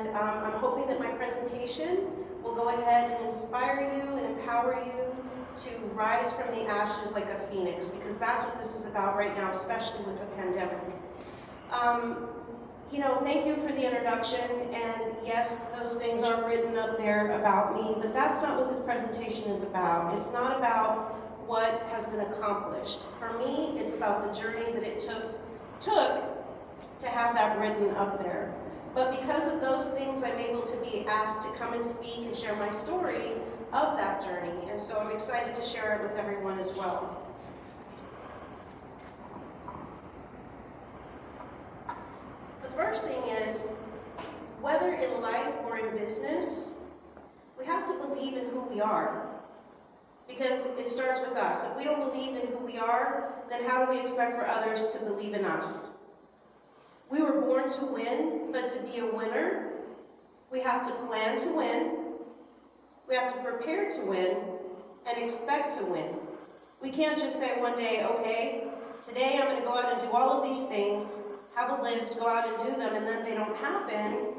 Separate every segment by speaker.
Speaker 1: And I'm hoping that my presentation will go ahead and inspire you and empower you to rise from the ashes like a phoenix, because that's what this is about right now, especially with the pandemic. Thank you for the introduction, and yes, those things are written up there about me, but that's not what this presentation is about. It's not about what has been accomplished. For me, it's about the journey that it took to have that written up there. But because of those things, I'm able to be asked to come and speak and share my story of that journey, and so I'm excited to share it with everyone as well. The first thing is, whether in life or in business, we have to believe in who we are, because it starts with us. If we don't believe in who we are, then how do we expect for others to believe in us? We were born to win, but to be a winner, we have to plan to win, we have to prepare to win, and expect to win. We can't just say one day, okay, today I'm going to go out and do all of these things, have a list, go out and do them, and then they don't happen,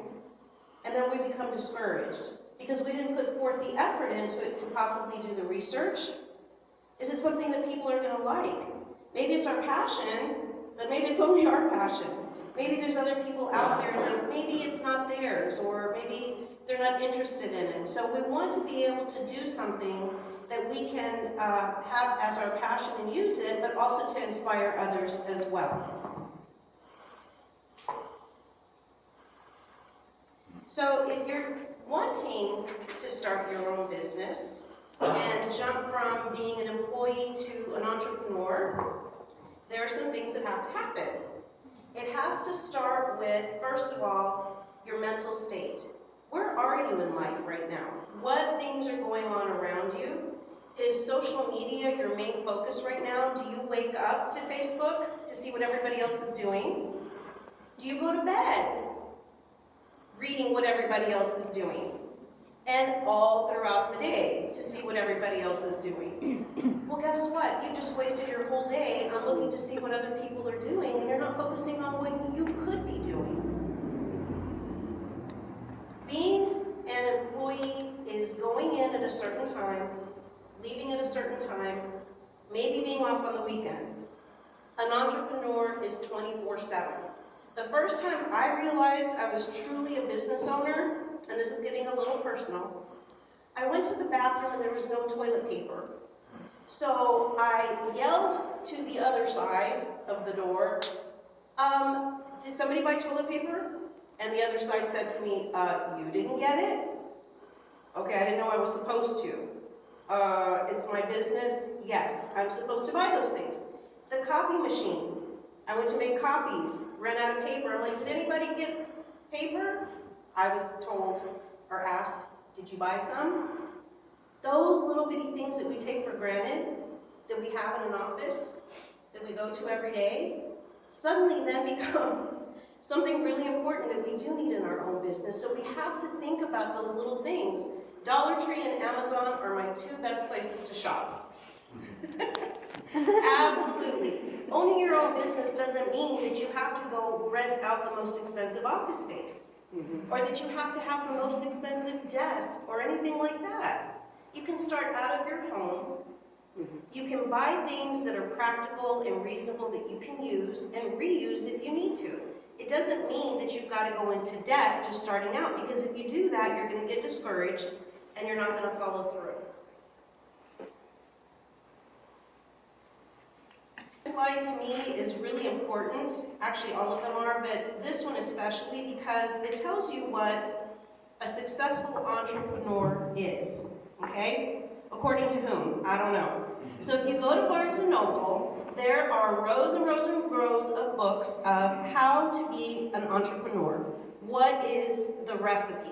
Speaker 1: and then we become discouraged because we didn't put forth the effort into it to possibly do the research. Is it something that people are going to like? Maybe it's our passion, but maybe it's only our passion. Maybe there's other people out there that maybe it's not theirs, or maybe they're not interested in it. So we want to be able to do something that we can have as our passion and use it, but also to inspire others as well. So if you're wanting to start your own business and jump from being an employee to an entrepreneur, there are some things that have to happen. It has to start with, first of all, your mental state. Where are you in life right now? What things are going on around you? Is social media your main focus right now? Do you wake up to Facebook to see what everybody else is doing? Do you go to bed reading what everybody else is doing? And all throughout the day to see what everybody else is doing. Well, guess what? You just wasted your whole day on looking to see what other people are doing, and you're not focusing on what you could be doing. Being an employee is going in at a certain time, leaving at a certain time, maybe being off on the weekends. An entrepreneur is 24/7. The first time I realized I was truly a business owner, and this is getting a little personal, I went to the bathroom and there was no toilet paper. So I yelled to the other side of the door, did somebody buy toilet paper? And the other side said to me, you didn't get it? Okay, I didn't know I was supposed to. It's my business. Yes, I'm supposed to buy those things. The copy machine. I went to make copies, ran out of paper. I'm like, did anybody get paper? I was told or asked, did you buy some? Those little bitty things that we take for granted, that we have in an office, that we go to every day, suddenly then become something really important that we do need in our own business. So we have to think about those little things. Dollar Tree and Amazon are my two best places to shop. Absolutely. Owning your own business doesn't mean that you have to go rent out the most expensive office space, or that you have to have the most expensive desk, or anything like that. You can start out of your home. You can buy things that are practical and reasonable that you can use and reuse if you need to. It doesn't mean that you've got to go into debt just starting out, because if you do that, you're going to get discouraged and you're not going to follow through. This slide to me is really important. Actually, all of them are, but this one especially, because it tells you what a successful entrepreneur is, okay? According to whom? I don't know. So if you go to Barnes & Noble, there are rows and rows and rows of books of how to be an entrepreneur. What is the recipe?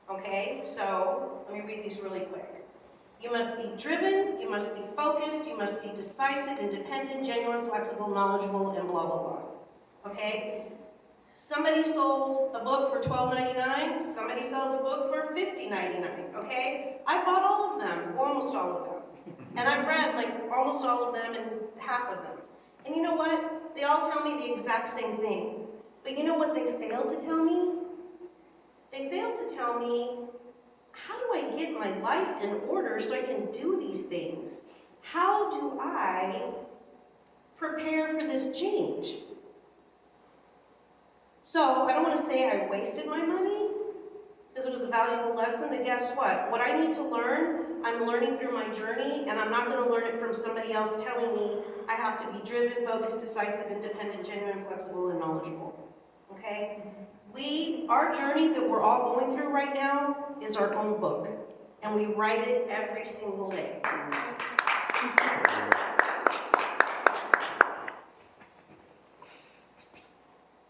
Speaker 1: Okay, so let me read these really quick. You must be driven, you must be focused, you must be decisive, independent, genuine, flexible, knowledgeable, and blah, blah, blah. Okay? Somebody sold a book for $12.99, somebody sells a book for $50.99, okay? I bought all of them, or almost all of them. And I've read like almost all of them and half of them. And you know what? They all tell me the exact same thing. But you know what they failed to tell me? They They failed to tell me, how do I get my life in order so I can do these things? How do I prepare for this change? So I don't want to say I wasted my money, because it was a valuable lesson, but guess what? What I need to learn, I'm learning through my journey, and I'm not going to learn it from somebody else telling me I have to be driven, focused, decisive, independent, genuine, flexible, and knowledgeable. Okay? Our journey that we're all going through right now is our own book, and we write it every single day.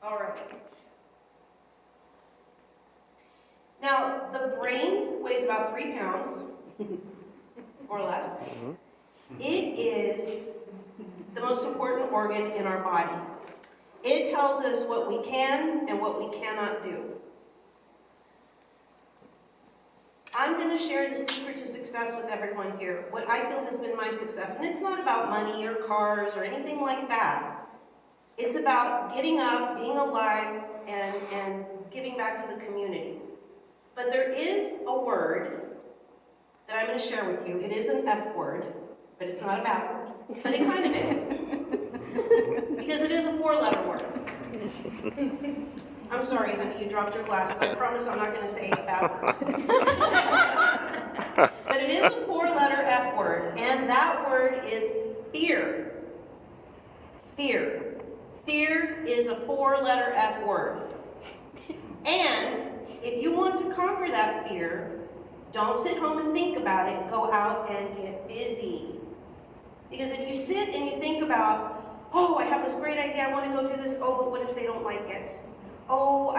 Speaker 1: All right. Now, the brain weighs about 3 pounds, or less. It is the most important organ in our body. It tells us what we can and what we cannot do. I'm going to share the secret to success with everyone here, what I feel has been my success. And it's not about money or cars or anything like that. It's about getting up, being alive, and giving back to the community. But there is a word that I'm going to share with you. It is an F word, but it's not a bad word. But it kind of is. Because it is a 4-letter word. I'm sorry, honey, you dropped your glasses. I promise I'm not going to say a bad word. But it is a 4-letter F word, and that word is fear. Fear. Fear is a 4-letter F word. And if you want to conquer that fear, don't sit home and think about it. Go out and get busy. Because if you sit and you think about, oh, I have this great idea, I want to go do this, oh, but what if they don't like it? Oh,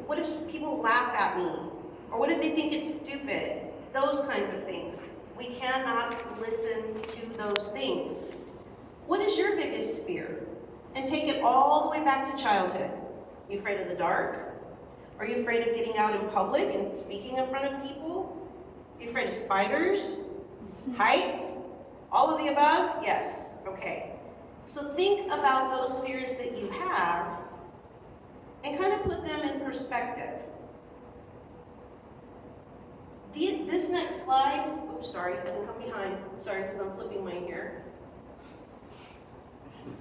Speaker 1: what if people laugh at me? Or what if they think it's stupid? Those kinds of things. We cannot listen to those things. What is your biggest fear? And take it all the way back to childhood. Are you afraid of the dark? Are you afraid of getting out in public and speaking in front of people? Are you afraid of spiders? Heights? All of the above? Yes. Okay. So think about those fears that you have and kind of put them in perspective. This next slide, oops, sorry, I think I'm behind. Sorry, because I'm flipping mine here. I think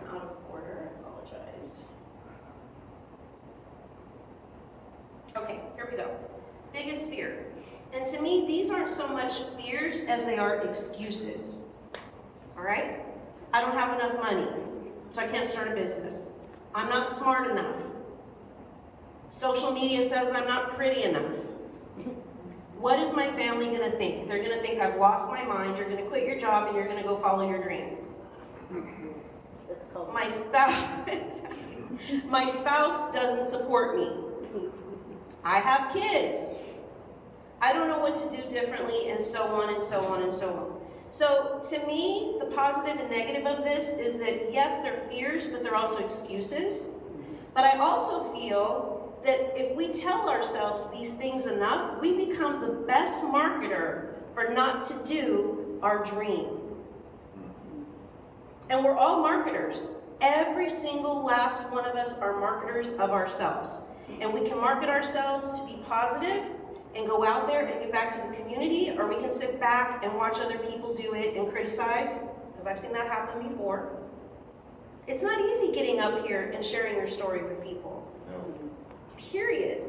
Speaker 1: I'm out of order, I apologize. Okay, here we go. Biggest fear. And to me, these aren't so much fears as they are excuses. All right? I don't have enough money, so I can't start a business. I'm not smart enough. Social media says I'm not pretty enough. What is my family going to think? They're going to think I've lost my mind, you're going to quit your job, and you're going to go follow your dream. My spouse doesn't support me. I have kids. I don't know what to do differently, and so on and so on and so on. So to me, the positive and negative of this is that yes, they're fears, but they're also excuses. But I also feel that if we tell ourselves these things enough, we become the best marketer for not to do our dream. And we're all marketers. Every single last one of us are marketers of ourselves. And we can market ourselves to be positive and go out there and get back to the community, or we can sit back and watch other people do it and criticize, because I've seen that happen before. It's not easy getting up here and sharing your story with people. No. Period.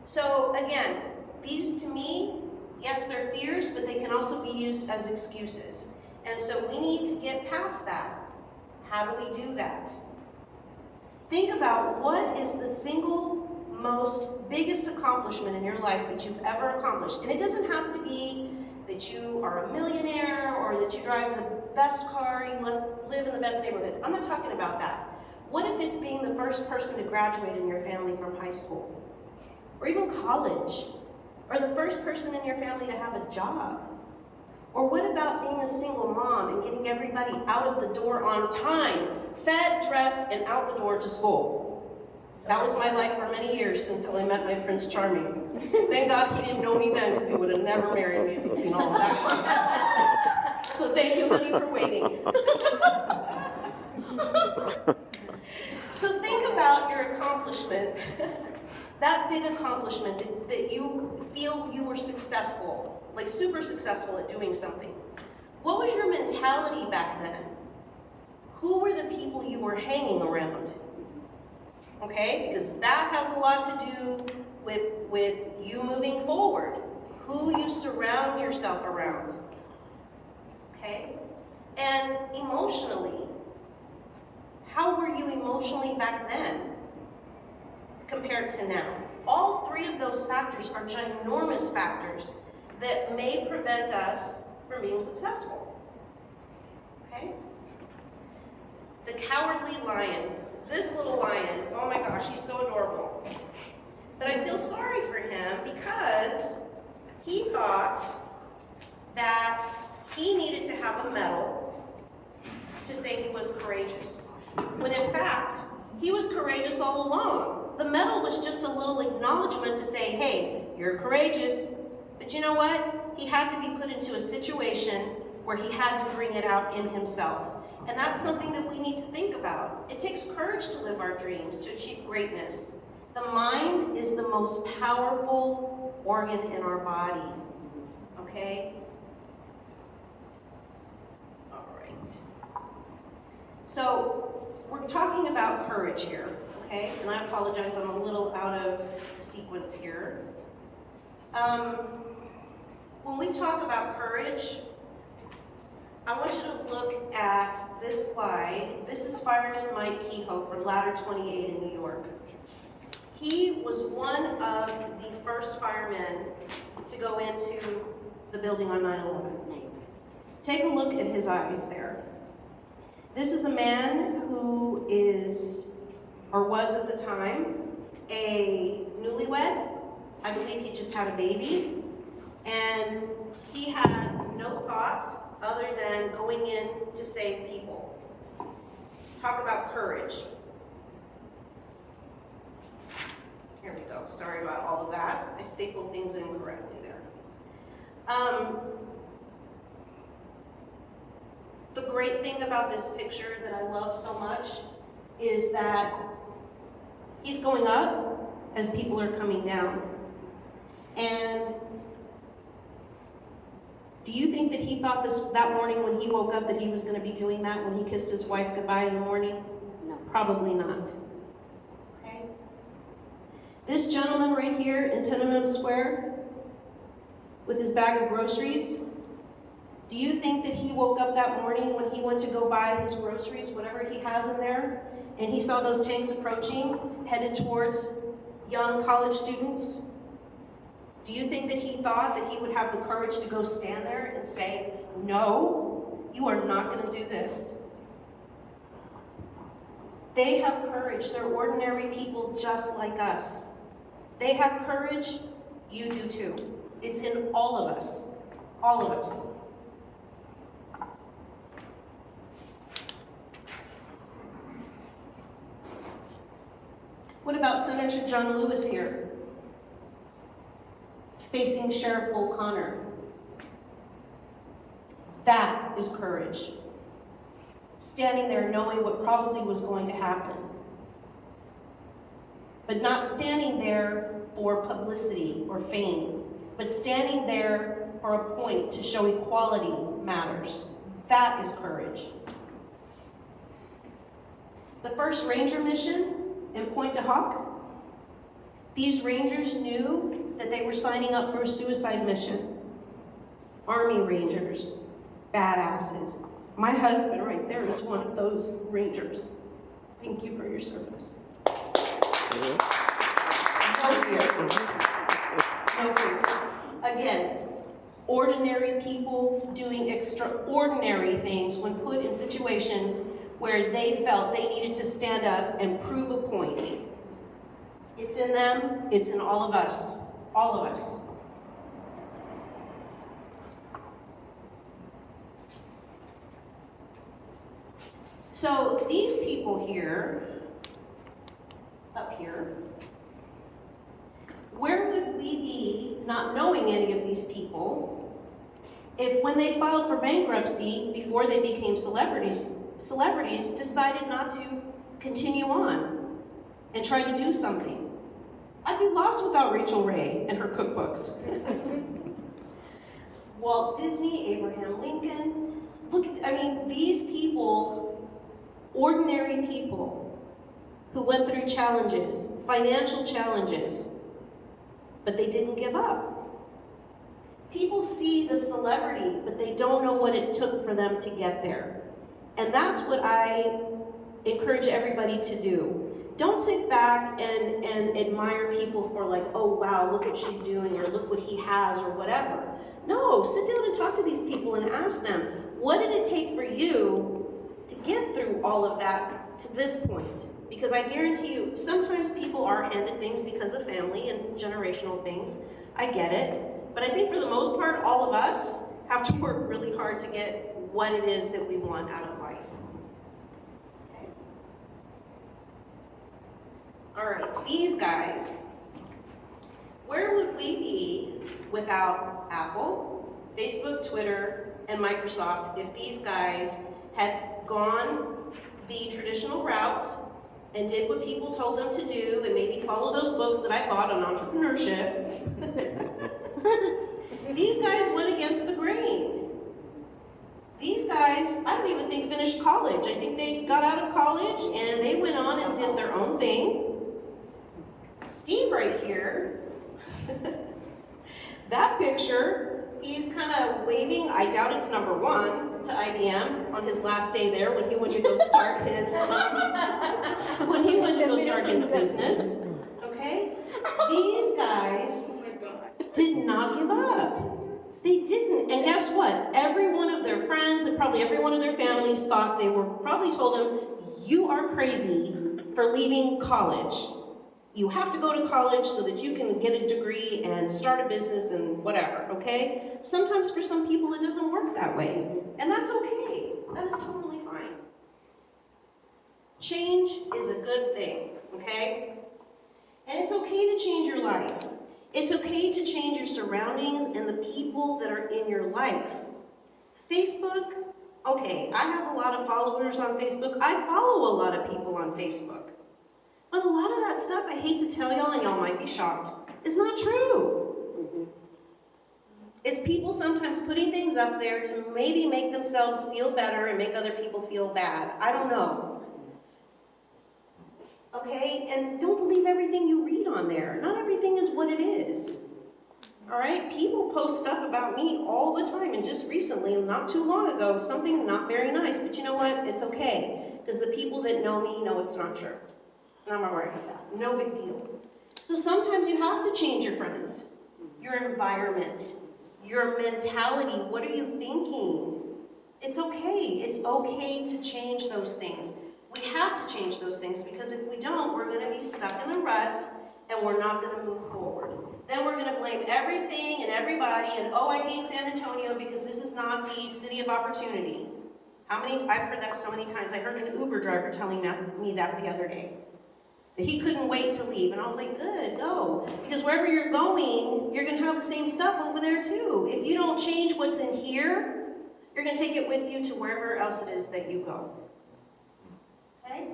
Speaker 1: So again, these to me, yes, they're fears, but they can also be used as excuses. And so we need to get past that. How do we do that? Think about what is the single most biggest accomplishment in your life that you've ever accomplished. And it doesn't have to be that you are a millionaire or that you drive the best car, you live in the best neighborhood. I'm not talking about that. What if it's being the first person to graduate in your family from high school? Or even college? Or the first person in your family to have a job? Or what about being a single mom and getting everybody out of the door on time, fed, dressed, and out the door to school? That was my life for many years until I met my Prince Charming. Thank God he didn't know me then, because he would have never married me if he'd seen all of that. So thank you, honey, for waiting. So think about your accomplishment That big accomplishment that you feel you were successful, like super successful at doing something. What was your mentality back then? Who were the people you were hanging around? Okay, because that has a lot to do with you moving forward. Who you surround yourself around. Okay? And emotionally, how were you emotionally back then compared to now? All three of those factors are ginormous factors that may prevent us from being successful. Okay? The cowardly lion. This little lion, oh my gosh, he's so adorable. But I feel sorry for him because he thought that he needed to have a medal to say he was courageous. When in fact, he was courageous all along. The medal was just a little acknowledgement to say, hey, you're courageous. But you know what? He had to be put into a situation where he had to bring it out in himself. And that's something that we need to think about. It takes courage to live our dreams, to achieve greatness. The mind is the most powerful organ in our body, okay? All right. So we're talking about courage here, okay? And I apologize, I'm a little out of sequence here. When we talk about courage, I want you to look at this slide. This is Fireman Mike Kehoe from Ladder 28 in New York. He was one of the first firemen to go into the building on 9/11. Take a look at his eyes there. This is a man who is, or was at the time, a newlywed. I believe he just had a baby. And he had no thought other than going in to save people. Talk about courage. Here we go. Sorry about all of that. I stapled things incorrectly there. The great thing about this picture that I love so much is that he's going up as people are coming down. And do you think that he thought that morning when he woke up that he was going to be doing that when he kissed his wife goodbye in the morning? No. Probably not. Okay? This gentleman right here in Tiananmen Square with his bag of groceries, do you think that he woke up that morning when he went to go buy his groceries, whatever he has in there, and he saw those tanks approaching, headed towards young college students? Do you think that he thought that he would have the courage to go stand there and say, no, you are not going to do this? They have courage. They're ordinary people just like us. They have courage. You do too. It's in all of us. All of us. What about Senator John Lewis here? Facing Sheriff Bull Connor. That is courage. Standing there knowing what probably was going to happen. But not standing there for publicity or fame, but standing there for a point to show equality matters. That is courage. The first Ranger mission in Pointe du Hoc, these Rangers knew that they were signing up for a suicide mission. Army Rangers, badasses. My husband right there is one of those Rangers. Thank you for your service. No fear. No fear. Again, ordinary people doing extraordinary things when put in situations where they felt they needed to stand up and prove a point. It's in them, it's in all of us. All of us. So these people here, up here, where would we be not knowing any of these people if when they filed for bankruptcy before they became celebrities decided not to continue on and try to do something? I I'd be lost without Rachel Ray and her cookbooks. Walt Disney, Abraham Lincoln. Look, these people, ordinary people, who went through challenges, financial challenges, but they didn't give up. People see the celebrity, but they don't know what it took for them to get there. And that's what I encourage everybody to do. Don't sit back and admire people for like, oh wow, look what she's doing, or look what he has, or whatever. No, sit down and talk to these people and ask them, what did it take for you to get through all of that to this point? Because I guarantee you, sometimes people are handed things because of family and generational things. I get it. But I think for the most part, all of us have to work really hard to get what it is that we want out of life. Okay. All right, these guys. Where would we be without Apple, Facebook, Twitter, and Microsoft if these guys had gone the traditional route and did what people told them to do and maybe follow those books that I bought on entrepreneurship? These guys went against the grain. These guys, I don't even think finished college. I think they got out of college and they went on and did their own thing. Steve right here, that picture, he's kind of waving, I doubt it's number 1, to IBM on his last day there when he went to go start his, business, okay? These guys did not give up. They didn't, and guess what? Every one of their friends and probably every one of their families thought they were, probably told them, you are crazy for leaving college. You have to go to college so that you can get a degree and start a business and whatever, okay? Sometimes for some people it doesn't work that way, and that's okay. That is totally fine. Change is a good thing, okay? And it's okay to change your life. It's okay to change your surroundings and the people that are in your life. Facebook, okay, I have a lot of followers on Facebook. I follow a lot of people on Facebook. But a lot of that stuff, I hate to tell y'all, and y'all might be shocked, is not true. It's people sometimes putting things up there to maybe make themselves feel better and make other people feel bad. I don't know. Okay, and don't believe everything you read on there. Not everything is what it is. All right, people post stuff about me all the time, and just recently, not too long ago, something not very nice, but you know what? It's okay, because the people that know me know it's not true. And I'm all right with that. No big deal. So sometimes you have to change your friends, your environment, your mentality. What are you thinking? It's okay. It's okay to change those things. We have to change those things, because if we don't, we're going to be stuck in the rut and we're not going to move forward. Then we're going to blame everything and everybody, and oh, I hate San Antonio because this is not the city of opportunity. I've heard that so many times. I heard an Uber driver telling me that the other day. That he couldn't wait to leave. And I was like, good, go. Because wherever you're going, you're going to have the same stuff over there too. If you don't change what's in here, you're going to take it with you to wherever else it is that you go. Okay?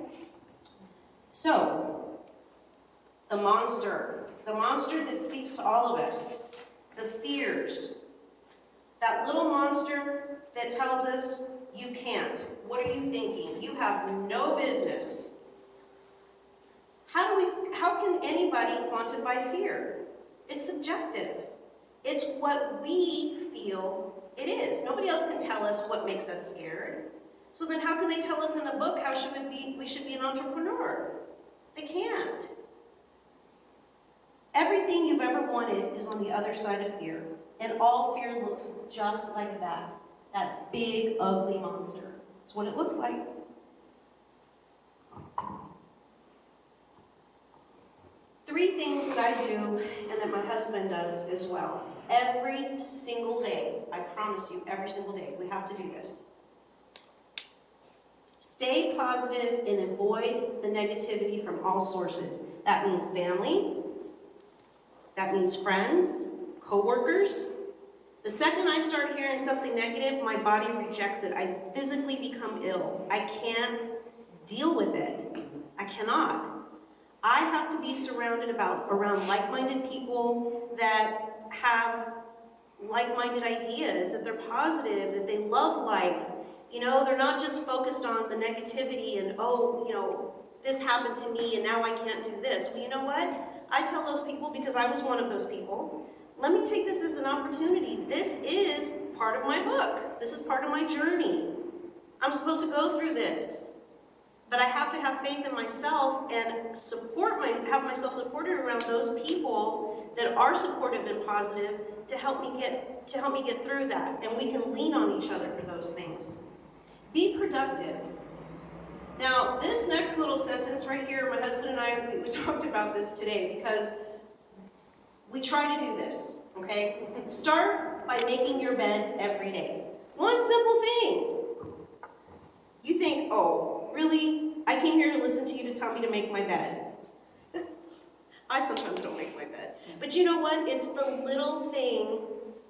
Speaker 1: So, the monster that speaks to all of us, the fears, that little monster that tells us you can't. What are you thinking? You have no business. How can anybody quantify fear? It's subjective. It's what we feel it is. Nobody else can tell us what makes us scared. So then how can they tell us in a book how we should be an entrepreneur? They can't. Everything you've ever wanted is on the other side of fear. And all fear looks just like that big, ugly monster. It's what it looks like. Three things that I do and that my husband does as well. Every single day, I promise you, every single day, we have to do this. Stay positive and avoid the negativity from all sources. That means family. That means friends, coworkers. The second I start hearing something negative, my body rejects it. I physically become ill. I can't deal with it. I cannot. I have to be surrounded around like-minded people that have like-minded ideas, that they're positive, that they love life. You know, they're not just focused on the negativity and, oh, you know, this happened to me and now I can't do this. Well, you know what? I tell those people, because I was one of those people, let me take this as an opportunity. This is part of my book. This is part of my journey. I'm supposed to go through this. But I have to have faith in myself and have myself supported around those people that are supportive and positive to help me get through that. And we can lean on each other for those things. Be productive. Now, this next little sentence right here, my husband and I, we talked about this today because we try to do this, okay? Start by making your bed every day. One simple thing. You think, oh, really? I came here to listen to you to tell me to make my bed. I sometimes don't make my bed. But you know what? It's the little thing.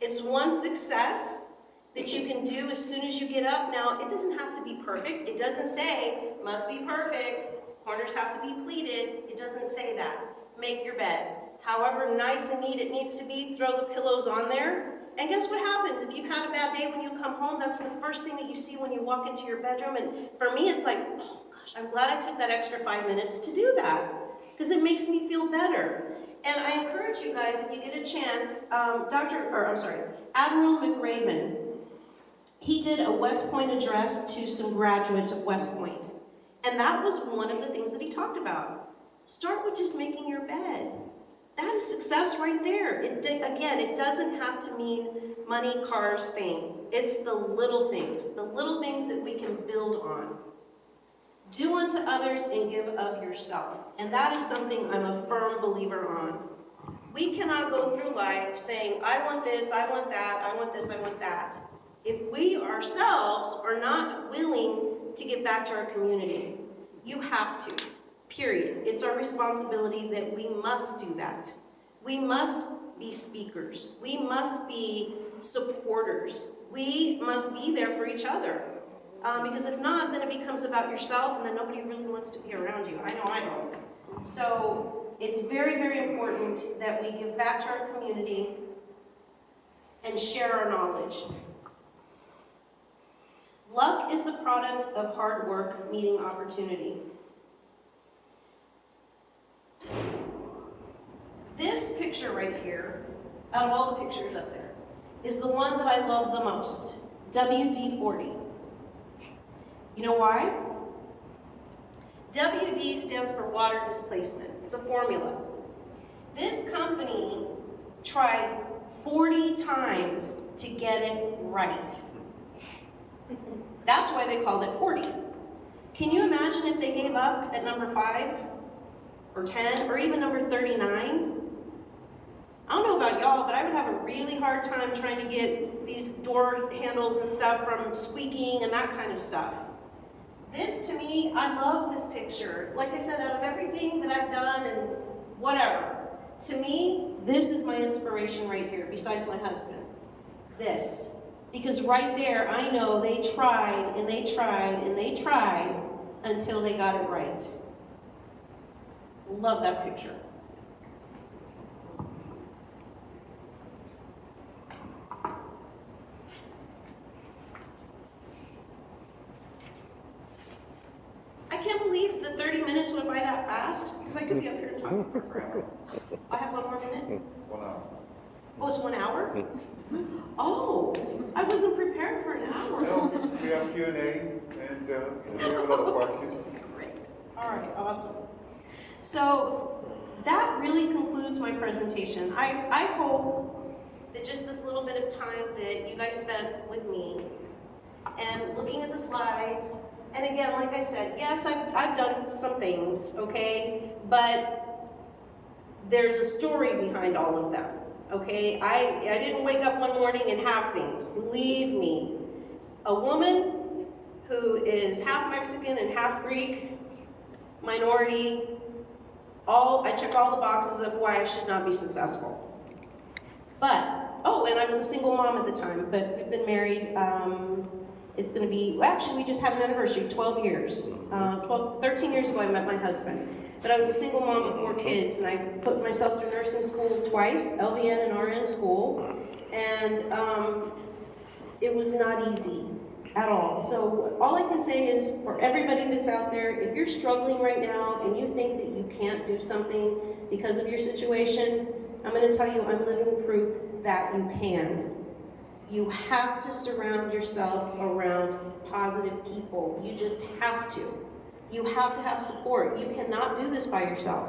Speaker 1: It's one success that you can do as soon as you get up. Now, it doesn't have to be perfect. It doesn't say, must be perfect. Corners have to be pleated. It doesn't say that. Make your bed. However nice and neat it needs to be, throw the pillows on there. And guess what happens? If you've had a bad day when you come home, that's the first thing that you see when you walk into your bedroom. And for me, it's like, oh gosh, I'm glad I took that extra 5 minutes to do that, because it makes me feel better. And I encourage you guys, if you get a chance, Admiral McRaven, he did a West Point address to some graduates of West Point. And that was one of the things that he talked about. Start with just making your bed. That is success right there. Again, it doesn't have to mean money, cars, fame. It's the little things that we can build on. Do unto others and give of yourself. And that is something I'm a firm believer on. We cannot go through life saying, I want this, I want that, I want this, I want that, if we ourselves are not willing to give back to our community. You have to. Period. It's our responsibility that we must do that. We must be speakers. We must be supporters. We must be there for each other. Because if not, then it becomes about yourself, and then nobody really wants to be around you. I know I don't. So it's very, very important that we give back to our community and share our knowledge. Luck is the product of hard work meeting opportunity. This picture right here, out of all the pictures up there, is the one that I love the most, WD-40. You know why? WD stands for water displacement. It's a formula. This company tried 40 times to get it right. That's why they called it 40. Can you imagine if they gave up at number 5 or 10 or even number 39? I don't know about y'all, but I would have a really hard time trying to get these door handles and stuff from squeaking and that kind of stuff. This, to me, I love this picture. Like I said, out of everything that I've done and whatever, to me, this is my inspiration right here, besides my husband. This. Because right there, I know they tried and they tried and they tried until they got it right. Love that picture. I can't believe the 30 minutes went by that fast, because I could be up here and talk for forever. I have 1 more minute?
Speaker 2: 1 hour.
Speaker 1: Oh, it's 1 hour? Oh, I wasn't prepared for an hour.
Speaker 2: No, we have Q&A, and we have a lot of questions.
Speaker 1: Great. All right, awesome. So that really concludes my presentation. I hope that just this little bit of time that you guys spent with me and looking at the slides, and again, like I said, yes, I've done some things, okay, but there's a story behind all of them. Okay, I didn't wake up one morning and have things. Believe me, a woman who is half Mexican and half Greek, minority, I check all the boxes of why I should not be successful. But, oh, and I was a single mom at the time, but we've been married It's gonna be, well, actually, we just had an anniversary, 12 years. 13 years ago, I met my husband. But I was a single mom with 4 kids, and I put myself through nursing school twice, LVN and RN school, and it was not easy at all. So all I can say is, for everybody that's out there, if you're struggling right now and you think that you can't do something because of your situation, I'm gonna tell you, I'm living proof that you can. You have to surround yourself around positive people. You just have to. You have to have support. You cannot do this by yourself.